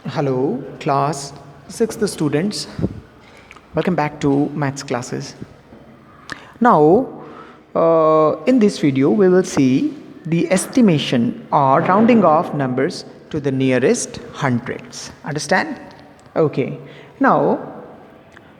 Hello, class 6th students. Welcome back to maths classes. Now, in this video, we will see the estimation or rounding off numbers to the nearest hundreds. Understand? Okay. Now,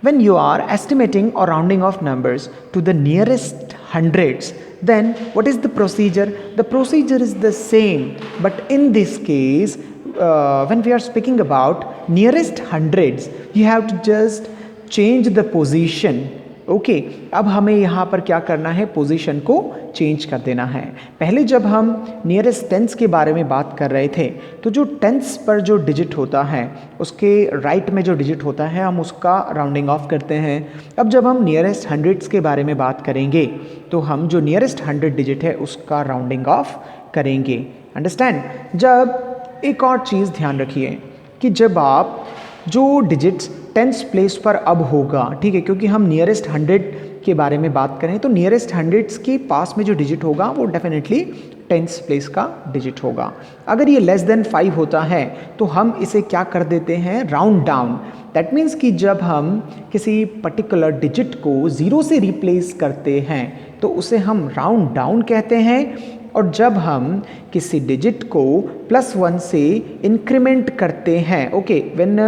when you are estimating or rounding off numbers to the nearest hundreds, then what is the procedure? The procedure is the same, but in this case, when we are speaking about nearest hundreds, you have to just change the position. Okay अब हमें यहाँ पर क्या करना है, position को change कर देना है. पहले जब हम नियरेस्ट टेंस के बारे में बात कर रहे थे तो जो टेंस पर जो डिजिट होता है उसके राइट में जो डिजिट होता है हम उसका राउंडिंग ऑफ करते हैं. अब जब हम नियरेस्ट हंड्रेड्स के बारे में बात करेंगे तो हम जो नियरेस्ट 100 डिजिट है उसका राउंडिंग ऑफ करेंगे. अंडरस्टैंड? जब एक और चीज़ ध्यान रखिए कि जब आप जो डिजिट्स टेंस प्लेस पर अब होगा, ठीक है, क्योंकि हम नियरेस्ट 100 के बारे में बात करें तो नियरेस्ट हंड्रेड्स के पास में जो डिजिट होगा वो डेफिनेटली टेंस प्लेस का डिजिट होगा. अगर ये लेस देन 5 होता है तो हम इसे क्या कर देते हैं, राउंड डाउन. दैट मीन्स कि जब हम किसी पर्टिकुलर डिजिट को 0 से रिप्लेस करते हैं तो उसे हम राउंड डाउन कहते हैं. और जब हम किसी डिजिट को +1 से इंक्रीमेंट करते हैं, okay, when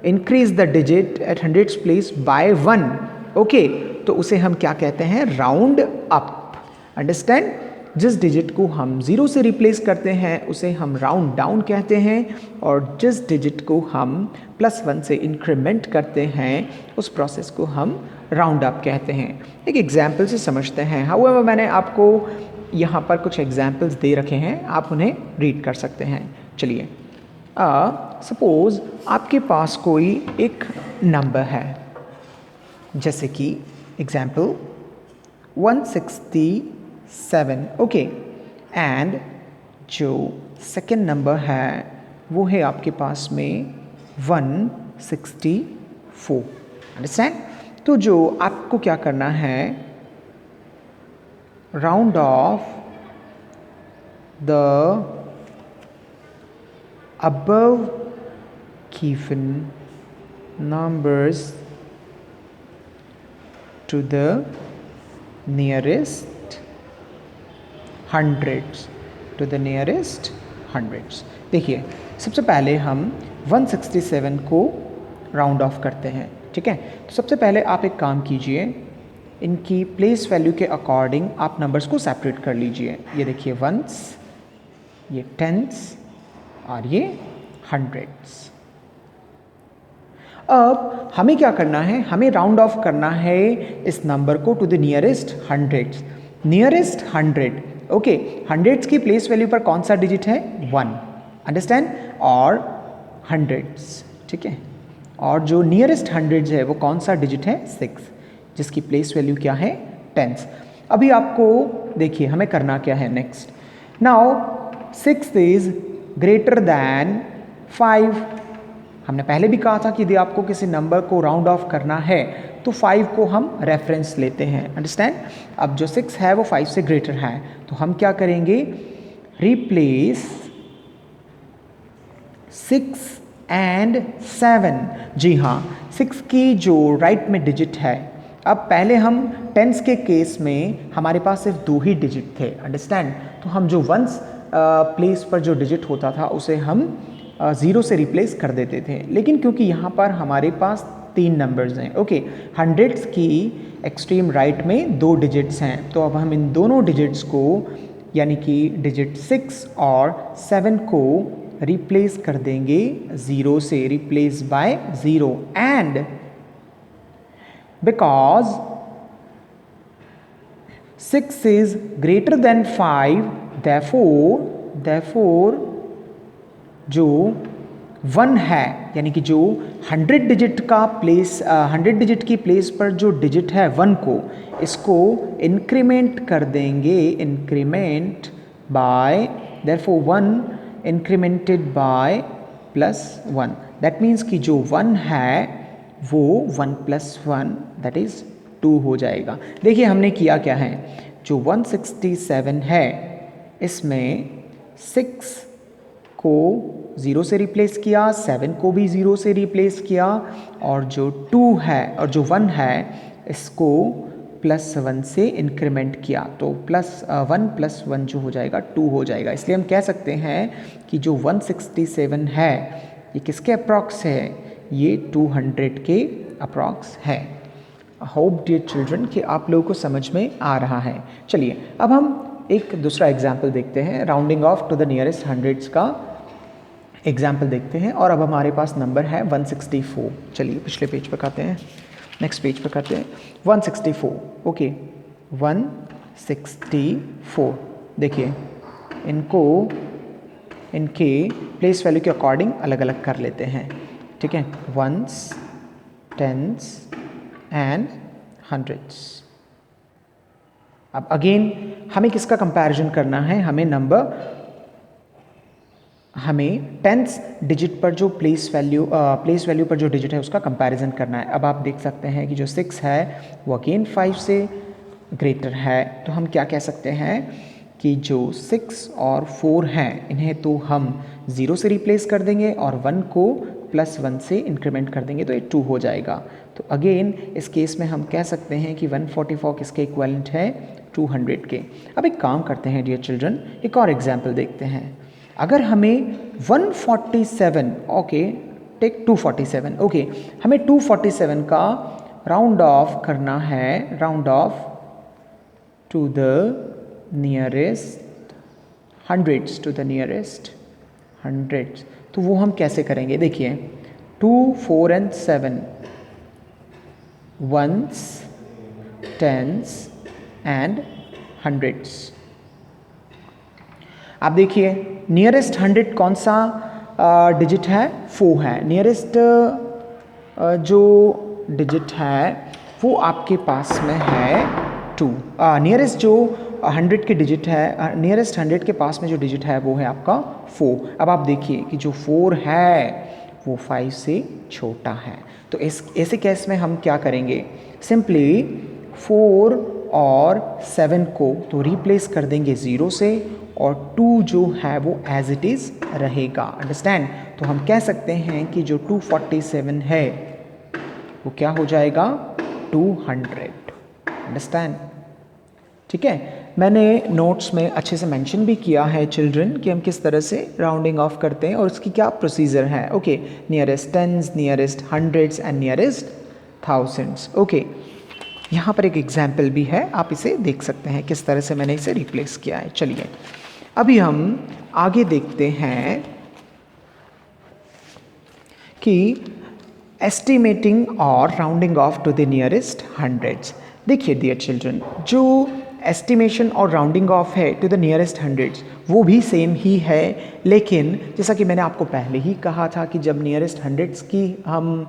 increase the digit at hundreds place by 1, okay, तो उसे हम क्या कहते हैं, राउंड अप. अंडरस्टैंड? जिस डिजिट को हम 0 से रिप्लेस करते हैं उसे हम राउंड डाउन कहते हैं और जिस डिजिट को हम +1 से इंक्रीमेंट करते हैं उस प्रोसेस को हम राउंड अप कहते हैं. एक एग्जाम्पल से समझते हैं. हाउएवर मैंने आपको यहाँ पर कुछ एग्जाम्पल्स दे रखे हैं, आप उन्हें रीड कर सकते हैं. चलिए, सपोज़ आपके पास कोई एक नंबर है, जैसे कि एग्जाम्पल 167, ओके, एंड जो सेकेंड नंबर है वो है आपके पास में 164. अंडरस्टैंड? तो जो आपको क्या करना है, round off the above given numbers to the nearest hundreds. देखिए, सबसे पहले हम 167 को राउंड ऑफ करते हैं. ठीक है, तो सबसे पहले आप एक काम कीजिए, इनकी प्लेस वैल्यू के अकॉर्डिंग आप नंबर्स को सेपरेट कर लीजिए. ये देखिए, वंस, ये टेंस और ये हंड्रेड्स. अब हमें क्या करना है, हमें राउंड ऑफ करना है इस नंबर को to the nearest hundreds. Nearest 100, okay, hundreds की प्लेस वैल्यू पर कौन सा डिजिट है, 1. अंडरस्टैंड? और हंड्रेड्स, ठीक है, और जो नियरेस्ट हंड्रेड्स है वो कौन सा डिजिट है, 6, जिसकी प्लेस वैल्यू क्या है, टेंस. अभी आपको देखिए हमें करना क्या है next. Now 6 is greater than 5. हमने पहले भी कहा था कि यदि आपको किसी नंबर को राउंड ऑफ करना है तो 5 को हम रेफरेंस लेते हैं. अंडरस्टैंड? अब जो 6 है वो 5 से ग्रेटर है तो हम क्या करेंगे, रिप्लेस 6 एंड 7. जी हाँ, 6 की जो राइट में डिजिट है, अब पहले हम टेंस के केस में हमारे पास सिर्फ 2 ही डिजिट थे. अंडरस्टैंड? तो हम जो वंस प्लेस पर जो डिजिट होता था उसे हम 0 से रिप्लेस कर देते थे. लेकिन क्योंकि यहाँ पर हमारे पास 3 नंबर्स हैं, ओके, हंड्रेड्स की एक्सट्रीम राइट में 2 डिजिट्स हैं, तो अब हम इन दोनों डिजिट्स को यानी कि डिजिट 6 और 7 को रिप्लेस कर देंगे 0 से, replace by 0. And because 6 is greater than 5, therefore जो 1 है यानी कि जो 100 डिजिट का प्लेस 100 डिजिट की प्लेस पर जो डिजिट है 1 को, इसको इंक्रीमेंट कर देंगे, increment by, therefore 1 incremented by +1. That means कि जो 1 है वो 1 + 1 दैट इज़ 2 हो जाएगा. देखिए हमने किया क्या है, जो 167 है इसमें 6 को ज़ीरो से रिप्लेस किया, 7 को भी ज़ीरो से रिप्लेस किया, और जो 2 है और जो 1 है इसको +1 से इंक्रीमेंट किया, तो +1 + 1 जो हो जाएगा 2 हो जाएगा। इसलिए हम कह सकते हैं कि जो 167 है ये किसके अप्रॉक्स है, ये 200 के अप्रॉक्स है। होप डियर चिल्ड्रन कि आप लोगों को समझ में आ रहा है। चलिए अब हम एक दूसरा एग्जाम्पल देखते हैं, rounding off to the nearest hundreds का एग्जाम्पल देखते हैं। और अब हमारे पास नंबर है 164। चलिए पिछले पेज पर करते हैं, नेक्स्ट पेज पर करते हैं 164। ओके 164। देखिए इनके प्लेस वैल्यू के अकॉर्डिंग अलग अलग कर लेते हैं, ठीक है, वंस, टेंस एंड हंड्रेड्स। अब अगेन हमें किसका कंपैरिजन करना है, हमें टेंस डिजिट पर जो प्लेस वैल्यू पर जो डिजिट है उसका कंपैरिजन करना है। अब आप देख सकते हैं कि जो 6 है वो अगेन 5 से ग्रेटर है, तो हम क्या कह सकते हैं कि जो 6 और 4 हैं इन्हें तो हम 0 से रिप्लेस कर देंगे और 1 को +1 से इंक्रीमेंट कर देंगे, तो ये 2 हो जाएगा। तो अगेन इस केस में हम कह सकते हैं कि 144 किसके इक्विवेलेंट है, 200 के। अब एक काम करते हैं डियर चिल्ड्रन, एक और एग्जाम्पल देखते हैं। अगर हमें 147, ओके टेक 247, ओके हमें 247 का राउंड ऑफ करना है, round off to the nearest hundreds, to the nearest hundreds, तो वो हम कैसे करेंगे, देखिए 2, 4 and 7 ones, tens and hundreds. आप देखिए नियरेस्ट 100 कौन सा डिजिट है, 4 है। नियरेस्ट जो डिजिट है वो आपके पास में है 2। नियरेस्ट जो 100 के डिजिट है, नियरेस्ट 100 के पास में जो डिजिट है वो है आपका 4। अब आप देखिए कि जो 4 है वो 5 से छोटा है, तो ऐसे केस में हम क्या करेंगे, सिंपली 4 और 7 को तो रिप्लेस कर देंगे 0 से, और 2 जो है वो एज इट इज़ रहेगा। अंडरस्टैंड, तो हम कह सकते हैं कि जो 247 है वो क्या हो जाएगा, 200। अंडरस्टैंड, ठीक है। मैंने नोट्स में अच्छे से मेंशन भी किया है चिल्ड्रन कि हम किस तरह से राउंडिंग ऑफ करते हैं और उसकी क्या प्रोसीजर है। Okay, nearest tense, nearest hundreds and nearest thousands. Okay, यहाँ पर एक एग्जाम्पल भी है, आप इसे देख सकते हैं किस तरह से मैंने इसे रिप्लेस किया है। चलिए अभी हम आगे देखते हैं कि एस्टिमेटिंग और rounding off to the nearest hundreds. देखिए डियर चिल्ड्रन, जो एस्टिमेशन और राउंडिंग ऑफ है टू द नियरेस्ट हंड्रेड्स वो भी सेम ही है, लेकिन जैसा कि मैंने आपको पहले ही कहा था कि जब नियरेस्ट हंड्रेड्स की हम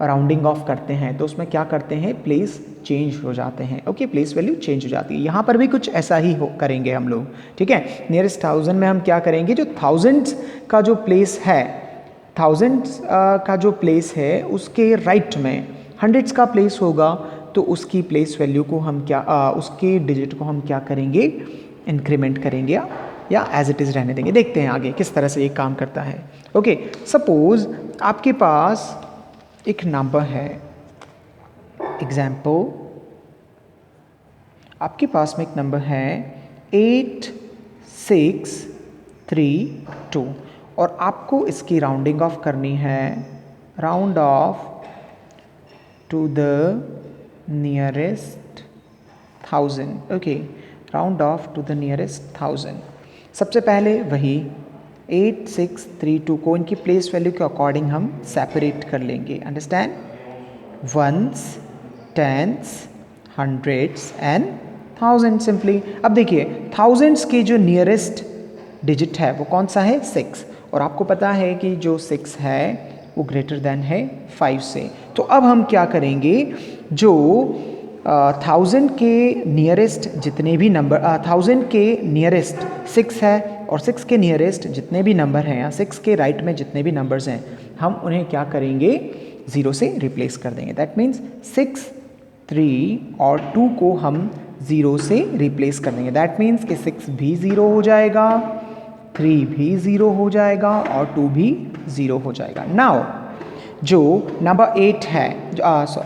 राउंडिंग ऑफ करते हैं तो उसमें क्या करते हैं, प्लेस चेंज हो जाते हैं। ओके, प्लेस वैल्यू चेंज हो जाती है। यहाँ पर भी कुछ ऐसा ही करेंगे हम लोग, ठीक है। नियरेस्ट 1000 में हम क्या करेंगे, जो थाउजेंड्स का जो प्लेस है, थाउजेंड्स का जो प्लेस है उसके राइट में हंड्रेड्स का प्लेस होगा, तो उसकी प्लेस वैल्यू को हम क्या उसके डिजिट को हम क्या करेंगे, इंक्रीमेंट करेंगे या एज इट इज़ रहने देंगे। देखते हैं आगे किस तरह से ये काम करता है। ओके, सपोज आपके पास एक नंबर है, एग्जाम्पल आपके पास में एक नंबर है 8632 और आपको इसकी राउंडिंग ऑफ करनी है, round off to the nearest 1000। Okay, round off to the nearest 1000। सबसे पहले वही 8632 को इनकी प्लेस वैल्यू के अकॉर्डिंग हम सेपरेट कर लेंगे। Understand, ones, tens, hundreds and thousand simply. अब देखिए थाउजेंड्स के जो नियरेस्ट डिजिट है वो कौन सा है, 6, और आपको पता है कि जो 6 है वो ग्रेटर देन है 5 से। तो अब हम क्या करेंगे, जो 1000 के नियरेस्ट जितने भी नंबर 1000 के नियरेस्ट 6 है और 6 के नियरेस्ट जितने भी नंबर हैं या 6 के राइट में जितने भी नंबर्स हैं हम उन्हें क्या करेंगे, 0 से रिप्लेस कर देंगे। दैट मीन्स 6, 3 और 2 को हम 0 से रिप्लेस कर देंगे। दैट मीन्स कि 6 भी 0 हो जाएगा 3 भी 0 हो जाएगा और 2 भी 0 हो जाएगा। नाउ जो नंबर 8 है,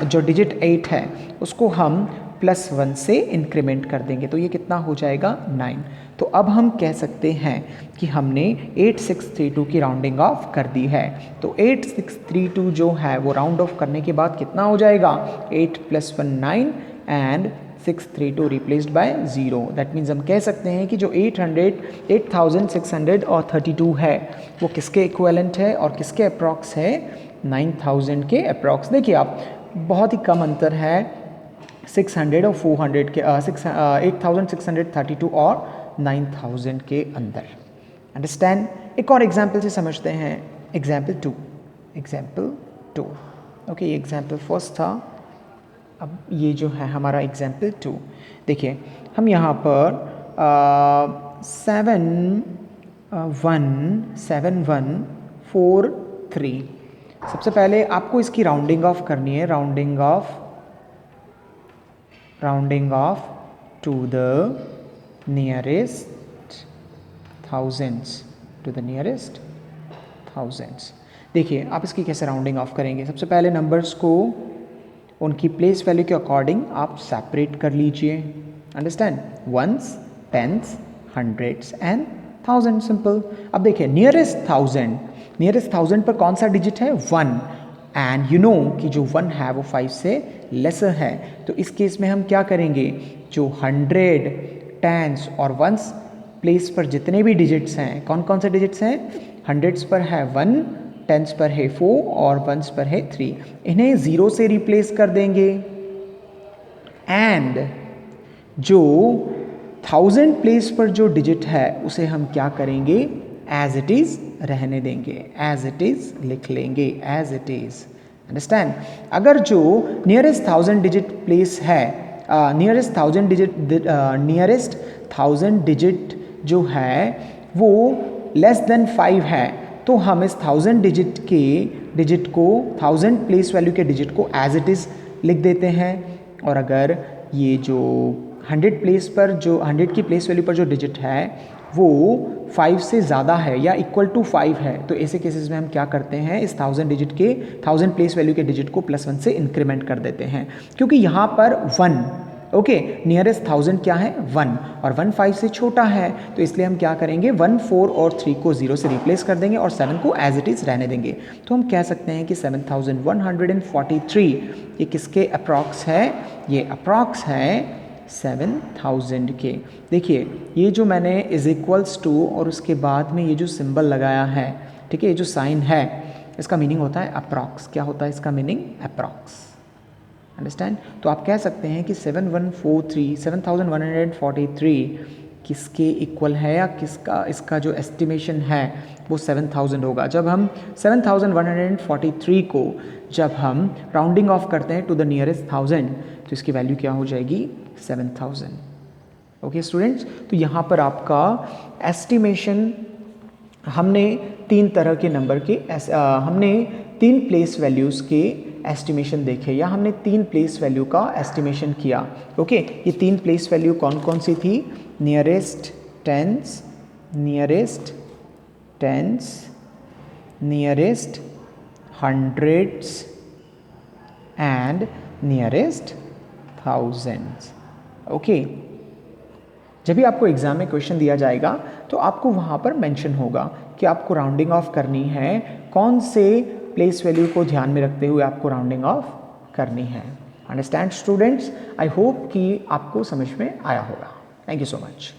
जो डिजिट 8 है, उसको हम +1 से इंक्रीमेंट कर देंगे तो ये कितना हो जाएगा 9। तो अब हम कह सकते हैं कि हमने 8632 की राउंडिंग ऑफ कर दी है। तो 8632 जो है वो राउंड ऑफ करने के बाद कितना हो जाएगा 8 + 1 9 and 632 replaced by 0। That means हम कह सकते हैं कि जो 8632 है वो किसके इक्विवेलेंट है और किसके अप्रॉक्स है 9000 के अप्रॉक्स। देखिए आप बहुत ही कम अंतर है 600 और 400 के 8632 और 9000 के अंदर। अंडरस्टैंड। एक और एग्जाम्पल से समझते हैं। एग्जाम्पल टू ओके, ये एग्जाम्पल फर्स्ट था, अब ये जो है हमारा एग्जाम्पल 2। देखिए हम यहाँ पर 71743। सबसे पहले आपको इसकी राउंडिंग ऑफ करनी है, rounding off to the nearest thousands. देखिए आप इसकी कैसे राउंडिंग ऑफ करेंगे। सबसे पहले नंबर्स को उनकी प्लेस वैल्यू के अकॉर्डिंग आप सेपरेट कर लीजिए। Understand. Ones, tens, hundreds and thousand, simple. अब देखिए नियरेस्ट थाउजेंड पर कौन सा डिजिट है 1, एंड यू नो कि जो 1 है वो 5 से लेसर है। तो इस केस में हम क्या करेंगे, जो 100, टेंस और वंस प्लेस पर जितने भी डिजिट्स हैं, कौन कौन से डिजिट्स हैं, हंड्रेड्स पर है 1, टेंस पर है 4 और वंस पर है 3, इन्हें 0 से रिप्लेस कर देंगे। एंड जो 1000 प्लेस पर जो डिजिट है उसे हम क्या करेंगे, एज इट इज रहने देंगे, एज इट इज लिख लेंगे, एज इट इज। अंडरस्टैंड। अगर जो नियरेस्ट 1000 डिजिट प्लेस है, नियरेस्ट 1000 डिजिट जो है वो लेस देन 5 है, तो हम इस 1000 डिजिट को 1000 प्लेस वैल्यू के डिजिट को एज इट इज़ लिख देते हैं। और अगर ये जो 100 प्लेस पर जो 100 की प्लेस वैल्यू पर जो डिजिट है वो 5 से ज़्यादा है या इक्वल टू 5 है, तो ऐसे केसेस में हम क्या करते हैं, इस 1000 प्लेस वैल्यू के डिजिट को +1 से इंक्रीमेंट कर देते हैं। क्योंकि यहाँ पर 1 ओके, नियरेस्ट 1000 क्या है 1 और 1 5 से छोटा है, तो इसलिए हम क्या करेंगे 1 4 और 3 को 0 से रिप्लेस कर देंगे और 7 को एज इट इज़ रहने देंगे। तो हम कह सकते हैं कि 7143 ये किसके अप्रॉक्स है, ये अप्रॉक्स है 7000 के। देखिए ये जो मैंने इज इक्वल्स टू और उसके बाद में ये जो सिंबल लगाया है, ठीक है, ये जो साइन है इसका मीनिंग होता है अप्रॉक्स। क्या होता है इसका मीनिंग, अप्रॉक्स। अंडरस्टैंड। तो आप कह सकते हैं कि 7143 किसके इक्वल है या किसका, इसका जो एस्टिमेशन है वो 7000 होगा। जब हम 7143 को जब हम राउंडिंग ऑफ करते हैं टू द नियरेस्ट 1000 तो इसकी वैल्यू क्या हो जाएगी 7000। ओके स्टूडेंट्स, तो यहाँ पर आपका एस्टिमेशन हमने 3 तरह के नंबर के हमने 3 प्लेस वैल्यूज़ के एस्टिमेशन देखे या हमने 3 प्लेस वैल्यू का एस्टिमेशन किया। ओके, ये 3 प्लेस वैल्यू कौन कौन सी थी, nearest tense, nearest hundreds and nearest thousands. Okay, जब भी आपको एग्जाम में क्वेश्चन दिया जाएगा तो आपको वहाँ पर मेंशन होगा कि आपको राउंडिंग ऑफ करनी है, कौन से प्लेस वैल्यू को ध्यान में रखते हुए आपको राउंडिंग ऑफ करनी है। अंडरस्टैंड स्टूडेंट्स, आई होप कि आपको समझ में आया होगा। Thank you so much.